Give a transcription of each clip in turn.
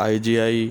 IGI,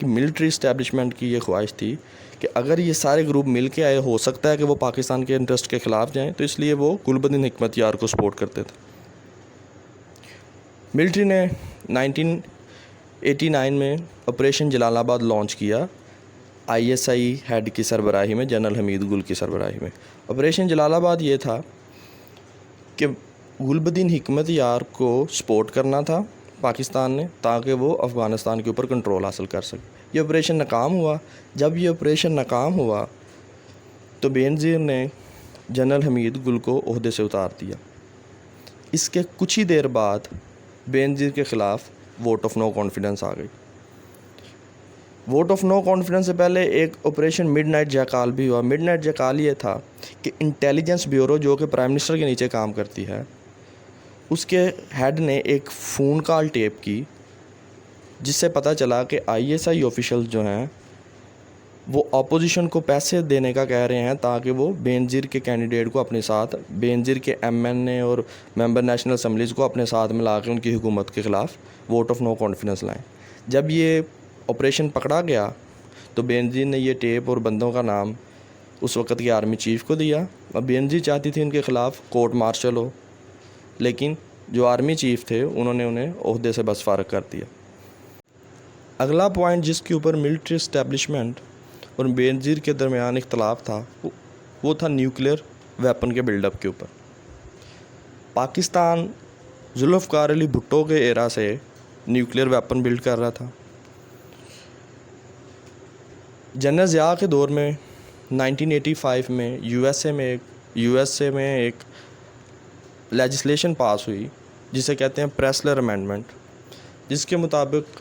کہ military establishment کی یہ خواہش تھی کہ اگر یہ سارے گروپ مل کے آئے ہو سکتا ہے کہ وہ پاکستان کے انٹرسٹ کے خلاف جائیں، تو اس لیے وہ گل بدین حکمت یار کو سپورٹ کرتے تھے۔ ملٹری نے 1989 میں آپریشن جلال آباد لانچ کیا ISI ہیڈ کی سربراہی میں، جنرل حمید گل کی سربراہی میں۔ آپریشن جلال آباد یہ تھا کہ گل بدین حکمت یار کو سپورٹ کرنا تھا پاکستان نے، تاکہ وہ افغانستان کے اوپر کنٹرول حاصل کر سکے۔ یہ آپریشن ناکام ہوا۔ جب یہ آپریشن ناکام ہوا تو بینظیر نے جنرل حمید گل کو عہدے سے اتار دیا۔ اس کے کچھ ہی دیر بعد بینظیر کے خلاف ووٹ آف نو کانفیڈنس آ گئی۔ ووٹ آف نو کانفیڈنس سے پہلے ایک آپریشن مڈ نائٹ جیکال بھی ہوا۔ مڈ نائٹ جیکال یہ تھا کہ انٹیلیجنس بیورو جو کہ پرائم منسٹر کے نیچے کام کرتی ہے، اس کے ہیڈ نے ایک فون کال ٹیپ کی جس سے پتہ چلا کہ ISI آفیشل جو ہیں وہ اپوزیشن کو پیسے دینے کا کہہ رہے ہیں تاکہ وہ بینظیر کے کینڈیڈیٹ کو اپنے ساتھ، بینظیر کے MNA اور ممبر نیشنل اسمبلیز کو اپنے ساتھ ملا کے ان کی حکومت کے خلاف ووٹ آف نو کانفیڈنس لائیں۔ جب یہ آپریشن پکڑا گیا تو بینظیر نے یہ ٹیپ اور بندوں کا نام اس وقت کے آرمی چیف کو دیا۔ اب بینظیر چاہتی تھی ان کے خلاف کورٹ مارشل ہو، لیکن جو آرمی چیف تھے انہوں نے انہیں عہدے سے بس فارغ کر دیا۔ اگلا پوائنٹ جس کے اوپر ملٹری اسٹیبلشمنٹ اور بینظیر کے درمیان اختلاف تھا وہ تھا نیوکلیئر ویپن کے بلڈ اپ کے اوپر۔ پاکستان ذوالفقار علی بھٹو کے ایرا سے نیوکلیئر ویپن بلڈ کر رہا تھا۔ جنرل ضیاء کے دور میں 1985 میں USA میں ایک لیجسلیشن پاس ہوئی جسے کہتے ہیں پریسلر امینڈمنٹ، جس کے مطابق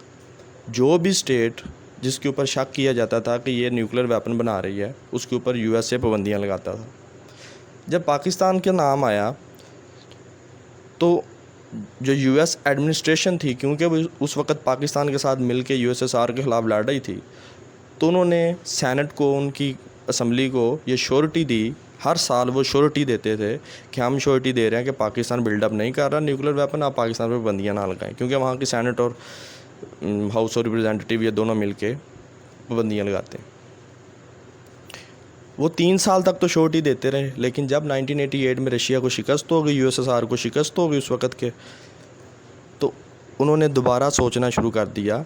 جو بھی اسٹیٹ جس کے اوپر شک کیا جاتا تھا کہ یہ نیوکلیئر ویپن بنا رہی ہے اس کے اوپر USA پابندیاں لگاتا تھا۔ جب پاکستان کا نام آیا تو جو US ایڈمنسٹریشن تھی، کیونکہ وہ اس وقت پاکستان کے ساتھ مل کے USSR کے خلاف لڑ رہی تھی، تو انہوں نے سینٹ کو، ان کی اسمبلی کو یہ شورٹی دی۔ ہر سال وہ شورٹی دیتے تھے کہ ہم شورٹی دے رہے ہیں کہ پاکستان بلڈ اپ نہیں کر رہا نیوکلیئر ویپن، آپ پاکستان پہ پابندیاں نہ لگائیں، کیونکہ وہاں کی سینٹ اور ہاؤس آف ریپرزینٹیٹیو یہ دونوں مل کے پابندیاں لگاتے ہیں۔ وہ 3 سال تک تو شورٹی دیتے رہے، لیکن جب 1988 میں رشیا کو شکست ہو گئی، USSR کو شکست ہو گئی اس وقت کے، تو انہوں نے دوبارہ سوچنا شروع کر دیا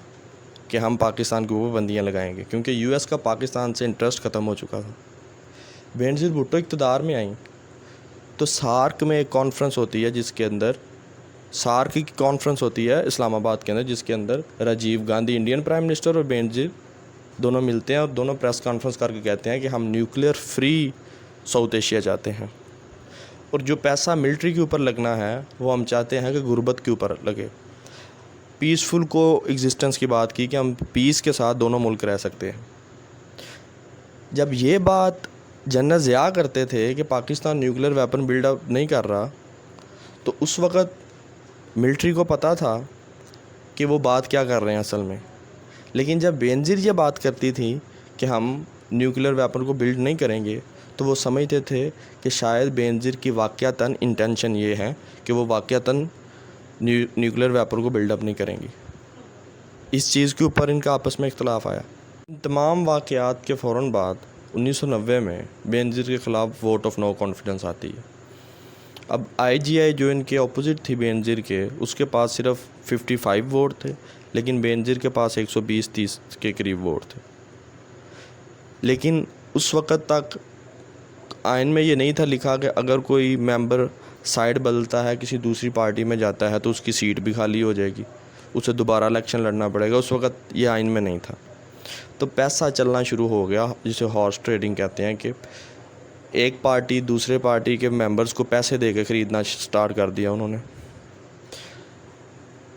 کہ ہم پاکستان کے اوپر پابندیاں لگائیں گے، کیونکہ US کا پاکستان سے انٹرسٹ ختم ہو چکا تھا۔ بینظیر بھٹو اقتدار میں آئیں تو سارک میں ایک کانفرنس ہوتی ہے جس کے اندر سارک کی کانفرنس ہوتی ہے اسلام آباد کے اندر، جس کے اندر Rajiv Gandhi Indian prime minister اور بینظیر دونوں ملتے ہیں اور دونوں پریس کانفرنس کر کے کہتے ہیں کہ ہم نیوکلیئر فری ساؤتھ ایشیا چاہتے ہیں، اور جو پیسہ ملٹری کے اوپر لگنا ہے وہ ہم چاہتے ہیں کہ غربت کے اوپر لگے۔ پیسفل کو ایگزسٹنس کی بات کی کہ ہم پیس کے ساتھ دونوں ملک رہ سکتے ہیں۔ جب یہ بات جنرل ضیاء کرتے تھے کہ Pakistan nuclear weapon build up نہیں کر رہا، تو اس وقت ملٹری کو پتہ تھا کہ وہ بات کیا کر رہے ہیں اصل میں، لیکن جب بینظیر یہ بات کرتی تھی کہ ہم نیوکلیئر ویپن کو بلڈ نہیں کریں گے تو وہ سمجھتے تھے کہ شاید بینظیر کی واقعتاً انٹینشن یہ ہے کہ وہ واقعتاً نیوکلیئر ویپن کو بلڈ اپ نہیں کریں گی۔ اس چیز کے اوپر ان کا آپس میں اختلاف آیا۔ ان تمام واقعات کے فوراً بعد 1990 میں بینظیر کے خلاف ووٹ آف نو کانفیڈنس آتی ہے۔ اب IGI جو ان کے اپوزٹ تھی بینظیر کے، اس کے پاس صرف 55 ووٹ تھے، لیکن بینظیر کے پاس 120-130 کے قریب ووٹ تھے۔ لیکن اس وقت تک آئین میں یہ نہیں تھا لکھا کہ اگر کوئی ممبر سائیڈ بدلتا ہے، کسی دوسری پارٹی میں جاتا ہے تو اس کی سیٹ بھی خالی ہو جائے گی، اسے دوبارہ الیکشن لڑنا پڑے گا۔ اس وقت یہ آئین میں نہیں تھا، تو پیسہ چلنا شروع ہو گیا، جسے ہارس ٹریڈنگ کہتے ہیں، کہ ایک پارٹی دوسرے پارٹی کے ممبرز کو پیسے دے کے خریدنا سٹارٹ کر دیا انہوں نے۔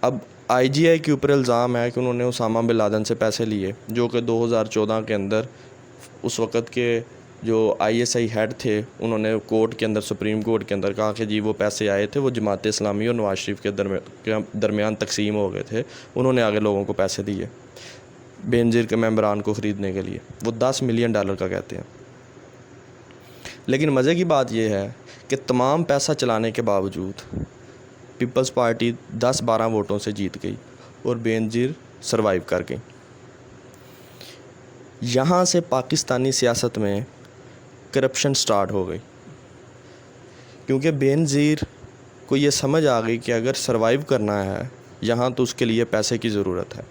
اب IGI کے اوپر الزام ہے کہ انہوں نے اسامہ بن لادن سے پیسے لیے، جو کہ 2014 کے اندر اس وقت کے جو ISI ہیڈ تھے انہوں نے کورٹ کے اندر، سپریم کورٹ کے اندر کہا کہ جی وہ پیسے آئے تھے، وہ جماعت اسلامی اور نواز شریف کے درمیان تقسیم ہو گئے تھے، انہوں نے آگے لوگوں کو پیسے دیے بینظیر کے ممبران کو خریدنے کے لیے، وہ $10 ملین کا کہتے ہیں۔ لیکن مزے کی بات یہ ہے کہ تمام پیسہ چلانے کے باوجود پیپلز پارٹی 10-12 ووٹوں سے جیت گئی اور بینظیر سروائیو کر گئی۔ یہاں سے پاکستانی سیاست میں کرپشن سٹارٹ ہو گئی، کیونکہ بے نظیر کو یہ سمجھ آ گئی کہ اگر سروائیو کرنا ہے یہاں تو اس کے لیے پیسے کی ضرورت ہے۔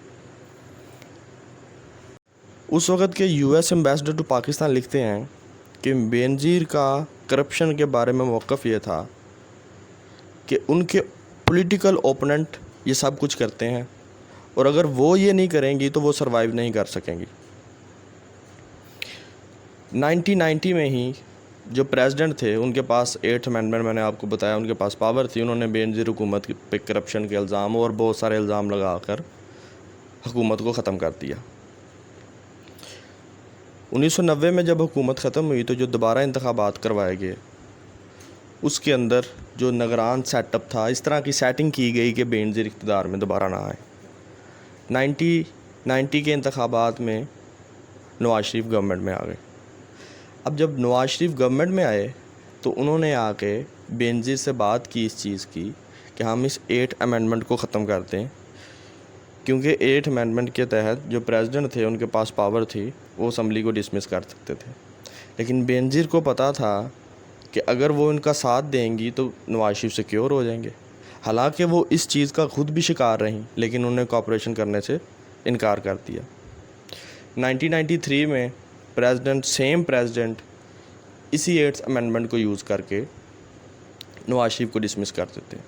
اس وقت کے U S ambassador to Pakistan لکھتے ہیں کہ بے نظیر کا کرپشن کے بارے میں موقف یہ تھا کہ ان کے پولیٹیکل اوپوننٹ یہ سب کچھ کرتے ہیں، اور اگر وہ یہ نہیں کریں گی تو وہ سروائیو نہیں کر سکیں گی۔ 1990 میں ہی جو پریزیڈنٹ تھے ان کے پاس 8th امینڈمنٹ، میں نے آپ کو بتایا، ان کے پاس پاور تھی، انہوں نے بے نظیر حکومت پہ کرپشن کے الزام اور بہت سارے الزام لگا کر حکومت کو ختم کر دیا۔ 1990 میں جب حکومت ختم ہوئی تو جو دوبارہ انتخابات کروائے گئے اس کے اندر جو نگران سیٹ اپ تھا، اس طرح کی سیٹنگ کی گئی کہ بے نظیر اقتدار میں دوبارہ نہ آئے۔ 1990 کے انتخابات میں نواز شریف گورنمنٹ میں آ گئے۔ اب جب نواز شریف گورنمنٹ میں آئے تو انہوں نے آ کے بے نظیر سے بات کی اس چیز کی کہ ہم اس 8 امینڈمنٹ کو ختم کر دیں، کیونکہ 8 امینڈمنٹ کے تحت جو پریزیڈنٹ تھے ان کے پاس پاور تھی، وہ اسمبلی کو ڈسمس کر سکتے تھے۔ لیکن بے نظیر کو پتہ تھا کہ اگر وہ ان کا ساتھ دیں گی تو نواز شریف سیکیور ہو جائیں گے، حالانکہ وہ اس چیز کا خود بھی شکار رہیں، لیکن انہوں نے کوآپریشن کرنے سے انکار کر دیا۔ 1993 میں سیم پریزیڈنٹ اسی 8th امینڈمنٹ کو یوز کر کے نواز شریف کو ڈسمس کر دیتے ہیں۔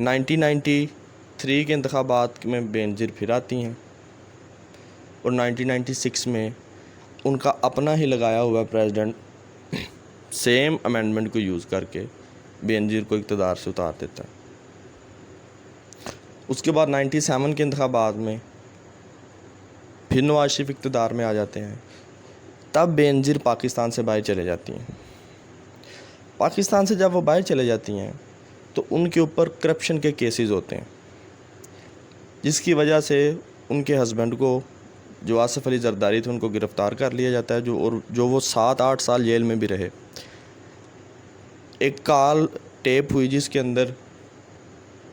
1993 کے انتخابات میں بے نظیر پھر آتی ہیں اور 1996 میں ان کا اپنا ہی لگایا ہوا پریزیڈنٹ سیم امینڈمنٹ کو یوز کر کے بے نظیر کو اقتدار سے اتار دیتا ہے۔ اس کے بعد 97 کے انتخابات میں پھر نواز شریف اقتدار میں آ جاتے ہیں، تب بے نظیر پاکستان سے باہر چلے جاتی ہیں۔ پاکستان سے جب وہ باہر چلے جاتی ہیں تو ان کے اوپر کرپشن کے کیسز ہوتے ہیں، جس کی وجہ سے ان کے ہسبینڈ کو، جو آصف علی زرداری تھے، ان کو گرفتار کر لیا جاتا ہے، جو وہ 7-8 سال جیل میں بھی رہے۔ ایک کال ٹیپ ہوئی جس کے اندر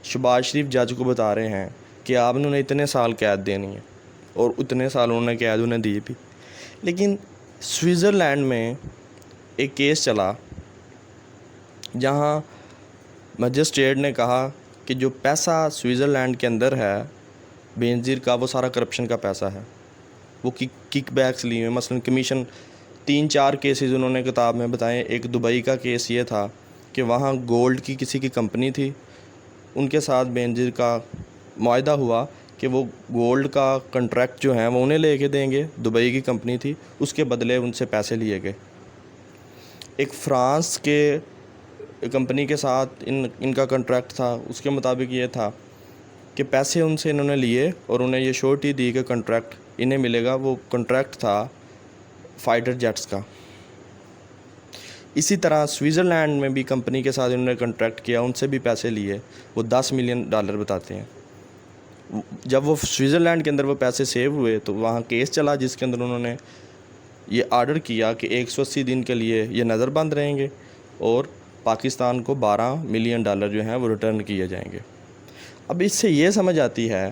شہباز شریف جج کو بتا رہے ہیں کہ آپ نے انہیں اتنے سال قید دینی ہے، اور اتنے سال انہوں نے قید انہیں دی بھی۔ لیکن سوئٹزرلینڈ میں ایک کیس چلا جہاں مجسٹریٹ نے کہا کہ جو پیسہ سوئٹزرلینڈ کے اندر ہے بے نظیر کا، وہ سارا کرپشن کا پیسہ ہے، وہ کک بیکس لیے ہوئے۔ مثلا کمیشن 3-4 کیسز انہوں نے کتاب میں بتائے۔ ایک دبئی کا کیس یہ تھا کہ وہاں گولڈ کی کسی کی کمپنی تھی، ان کے ساتھ بے نظیر کا معاہدہ ہوا کہ وہ گولڈ کا کنٹریکٹ جو ہیں وہ انہیں لے کے دیں گے، دبئی کی کمپنی تھی، اس کے بدلے ان سے پیسے لیے گئے۔ ایک فرانس کے کمپنی کے ساتھ ان کا کنٹریکٹ تھا، اس کے مطابق یہ تھا کہ پیسے ان سے انہوں نے لیے اور انہیں یہ شورٹی دی کہ کنٹریکٹ انہیں ملے گا۔ وہ کنٹریکٹ تھا فائٹر جیٹس کا۔ اسی طرح سوئٹزرلینڈ میں بھی کمپنی کے ساتھ انہوں نے کنٹریکٹ کیا، ان سے بھی پیسے لیے، وہ $10 ملین بتاتے ہیں۔ جب وہ سوئٹزرلینڈ کے اندر وہ پیسے سیو ہوئے تو وہاں کیس چلا جس کے اندر انہوں نے یہ آرڈر کیا کہ 180 دن کے لیے یہ نظر بند رہیں گے اور پاکستان کو $12 ملین جو ہیں وہ ریٹرن کیے جائیں گے۔ اب اس سے یہ سمجھ آتی ہے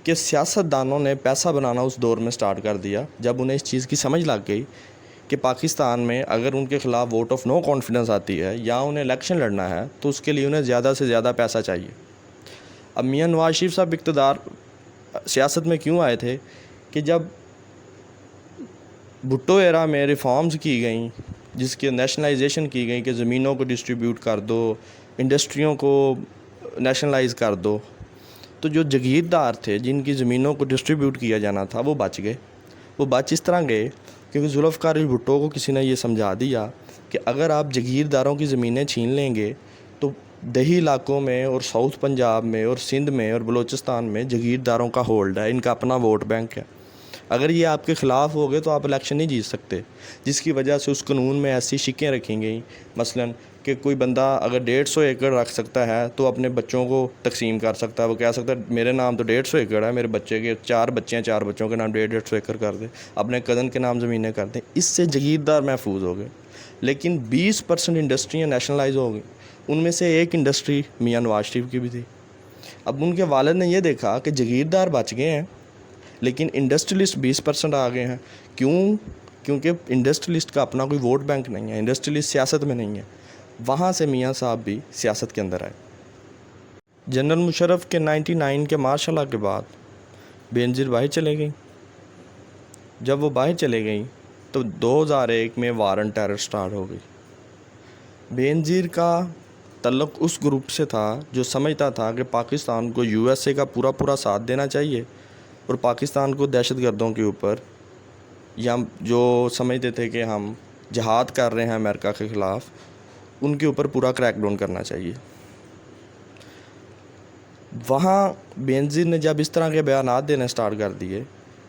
کہ سیاستدانوں نے پیسہ بنانا اس دور میں سٹارٹ کر دیا جب انہیں اس چیز کی سمجھ لگ گئی کہ پاکستان میں اگر ان کے خلاف ووٹ آف نو کانفیڈنس آتی ہے یا انہیں الیکشن لڑنا ہے تو اس کے لیے انہیں زیادہ سے زیادہ پیسہ چاہیے۔ اب میاں نواز شریف صاحب اقتدار سیاست میں کیوں آئے تھے کہ جب بھٹو ایرا میں ریفارمز کی گئیں، جس کے نیشنلائزیشن کی گئی کہ زمینوں کو ڈسٹریبیوٹ کر دو، انڈسٹریوں کو نیشنلائز کر دو، تو جو جگیردار تھے جن کی زمینوں کو ڈسٹریبیوٹ کیا جانا تھا وہ بچ گئے۔ وہ بچ اس طرح گئے کیونکہ ذوالفقار علی بھٹو کو کسی نے یہ سمجھا دیا کہ اگر آپ جگیرداروں کی زمینیں چھین لیں گے تو دیہی علاقوں میں اور ساؤتھ پنجاب میں اور سندھ میں اور بلوچستان میں جگیرداروں کا ہولڈ ہے، ان کا اپنا ووٹ بینک ہے، اگر یہ آپ کے خلاف ہو گئے تو آپ الیکشن نہیں جیت سکتے، جس کی وجہ سے اس قانون میں ایسی شکیں رکھی گئیں مثلاً کہ کوئی بندہ اگر 150 ایکڑ رکھ سکتا ہے تو اپنے بچوں کو تقسیم کر سکتا ہے۔ وہ کہہ سکتا ہے میرے نام تو 150 ایکڑ ہے، میرے بچے کے 4 بچے ہیں، 4 بچوں کے نام 150 ایکڑ کر دیں، اپنے کزن کے نام زمینیں کر دیں۔ اس سے جگیردار محفوظ ہو گئے۔ لیکن 20% انڈسٹریاں نیشنلائز ہو گئی، ان میں سے ایک انڈسٹری میاں نواز شریف کی بھی تھی۔ اب ان کے والد نے یہ دیکھا کہ جگیردار بچ گئے ہیں لیکن انڈسٹریلسٹ 20% آ گئے ہیں. کیونکہ انڈسٹریلسٹ کا اپنا کوئی ووٹ بینک نہیں ہے, انڈسٹریلسٹ سیاست میں نہیں ہے. وہاں سے میاں صاحب بھی سیاست کے اندر آئے. جنرل مشرف کے 99 کے مارشل لا کے بعد بینظیر باہر چلے گئیں. جب وہ باہر چلے گئیں تو 2001 میں وار آن ٹیرر سٹارٹ ہو گئی. بینظیر کا تعلق اس گروپ سے تھا جو سمجھتا تھا کہ پاکستان کو USA کا پورا ساتھ دینا چاہیے, اور پاکستان کو دہشت گردوں کے اوپر, یا جو سمجھتے تھے کہ ہم جہاد کر رہے ہیں امریکہ کے خلاف, ان کے اوپر پورا کریک ڈاؤن کرنا چاہیے. وہاں بینظیر نے جب اس طرح کے بیانات دینے سٹارٹ کر دیے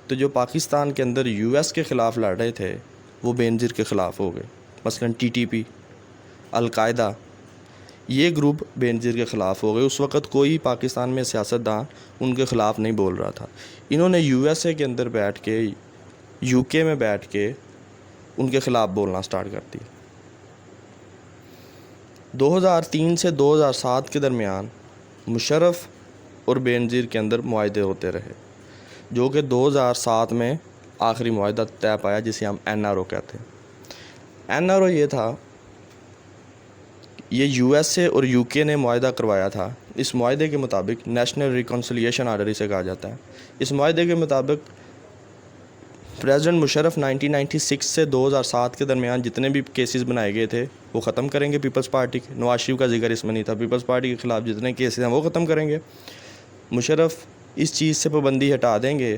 تو جو پاکستان کے اندر US کے خلاف لڑ رہے تھے وہ بینظیر کے خلاف ہو گئے. مثلا TTP, القاعدہ, یہ گروپ بینظیر کے خلاف ہو گئے. اس وقت کوئی پاکستان میں سیاستدان ان کے خلاف نہیں بول رہا تھا. انہوں نے USA کے اندر بیٹھ کے, UK میں بیٹھ کے ان کے خلاف بولنا سٹارٹ کر دیا. 2003 سے 2007 کے درمیان مشرف اور بینظیر کے اندر معاہدے ہوتے رہے, جو کہ 2007 میں آخری معاہدہ طے پایا جسے ہم NRO کہتے ہیں. NRO یہ تھا, یہ USA اور UK نے معاہدہ کروایا تھا. اس معاہدے کے مطابق نیشنل ریکنسیلیشن آرڈر اسے کہا جاتا ہے. اس معاہدے کے مطابق پریزیڈنٹ مشرف 1996 سے 2007 کے درمیان جتنے بھی کیسز بنائے گئے تھے وہ ختم کریں گے پیپلز پارٹی کے. نواز شریف کا ذکر اس میں نہیں تھا. پیپلز پارٹی کے خلاف جتنے کیسز ہیں وہ ختم کریں گے. مشرف اس چیز سے پابندی ہٹا دیں گے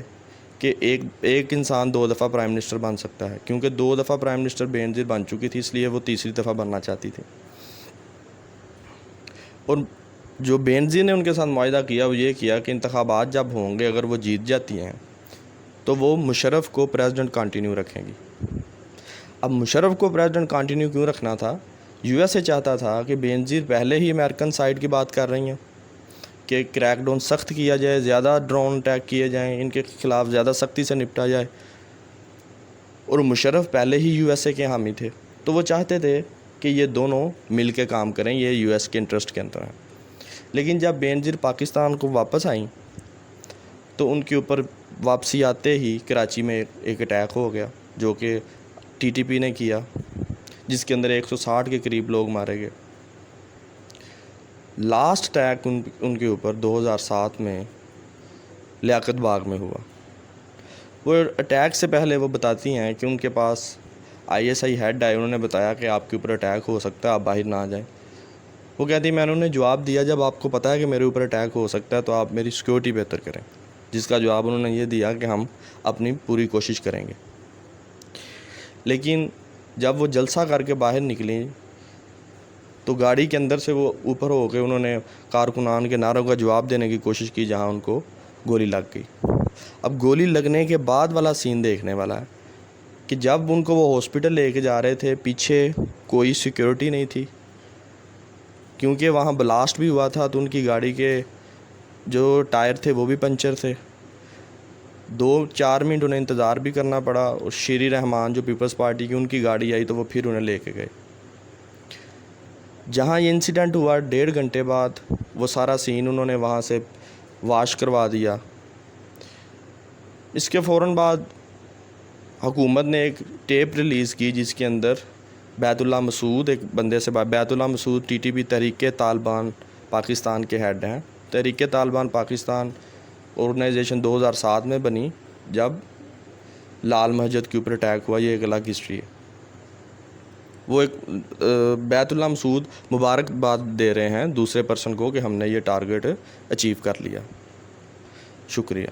کہ ایک انسان 2 دفعہ پرائم منسٹر بن سکتا ہے, کیونکہ 2 دفعہ پرائم منسٹر بینظیر بن چکی تھی, اس لیے وہ تیسری دفعہ بننا چاہتی تھی. اور جو بینظیر نے ان کے ساتھ معاہدہ کیا وہ یہ کیا کہ انتخابات جب ہوں گے اگر وہ جیت جاتی ہیں تو وہ مشرف کو پریزیڈنٹ کنٹینیو رکھیں گی. اب مشرف کو پریزیڈنٹ کنٹینیو کیوں رکھنا تھا؟ USA چاہتا تھا کہ بینظیر پہلے ہی امریکن سائڈ کی بات کر رہی ہیں کہ کریک ڈاؤن سخت کیا جائے, زیادہ ڈرون اٹیک کیے جائیں, ان کے خلاف زیادہ سختی سے نپٹا جائے, اور مشرف پہلے ہی USA کے حامی تھے تو وہ چاہتے تھے کہ یہ دونوں مل کے کام کریں, یہ US کے انٹرسٹ کے اندر ہیں. لیکن جب بینظیر پاکستان کو واپس آئیں تو ان کے اوپر واپسی آتے ہی کراچی میں ایک اٹیک ہو گیا جو کہ TTP نے کیا, جس کے اندر 160 کے قریب لوگ مارے گئے. لاسٹ اٹیک ان کے اوپر 2007 میں لیاقت باغ میں ہوا. وہ اٹیک سے پہلے وہ بتاتی ہیں کہ ان کے پاس ISI ہیڈ آئے, انہوں نے بتایا کہ آپ کے اوپر اٹیک ہو سکتا ہے, آپ باہر نہ آ جائیں. وہ کہتی ہیں میں نے انہیں جواب دیا جب آپ کو پتہ ہے کہ میرے اوپر اٹیک ہو سکتا ہے تو آپ میری سیکیورٹی بہتر کریں, جس کا جواب انہوں نے یہ دیا کہ ہم اپنی پوری کوشش کریں گے. لیکن جب وہ جلسہ کر کے باہر نکلیں تو گاڑی کے اندر سے وہ اوپر ہو کے انہوں نے کارکنان کے نعروں کا جواب دینے کی کوشش کی جہاں ان کو گولی لگ گئی. اب گولی لگنے کے بعد والا سین دیکھنے والا ہے کہ جب ان کو وہ ہاسپٹل لے کے جا رہے تھے پیچھے کوئی سیکیورٹی نہیں تھی, کیونکہ وہاں بلاسٹ بھی ہوا تھا تو ان کی گاڑی کے جو ٹائر تھے وہ بھی پنچر تھے. 2-4 منٹ انہیں انتظار بھی کرنا پڑا, اور شیری رحمان جو پیپلز پارٹی کی ان کی گاڑی آئی تو وہ پھر انہیں لے کے گئے. جہاں یہ انسیڈنٹ ہوا 1.5 گھنٹے بعد وہ سارا سین انہوں نے وہاں سے واش کروا دیا. اس کے فوراً بعد حکومت نے ایک ٹیپ ریلیز کی جس کے اندر بیت اللہ مسعود, ایک بندے سے بیت اللہ مسعود TTP تحریک طالبان پاکستان کے ہیڈ ہیں. تحریک طالبان پاکستان آرگنائزیشن 2007 میں بنی جب لال مسجد کے اوپر اٹیک ہوا, یہ ایک الگ ہسٹری ہے. وہ ایک بیت اللہ مسعود مبارکباد دے رہے ہیں دوسرے پرسن کو کہ ہم نے یہ ٹارگٹ اچیو کر لیا. شکریہ.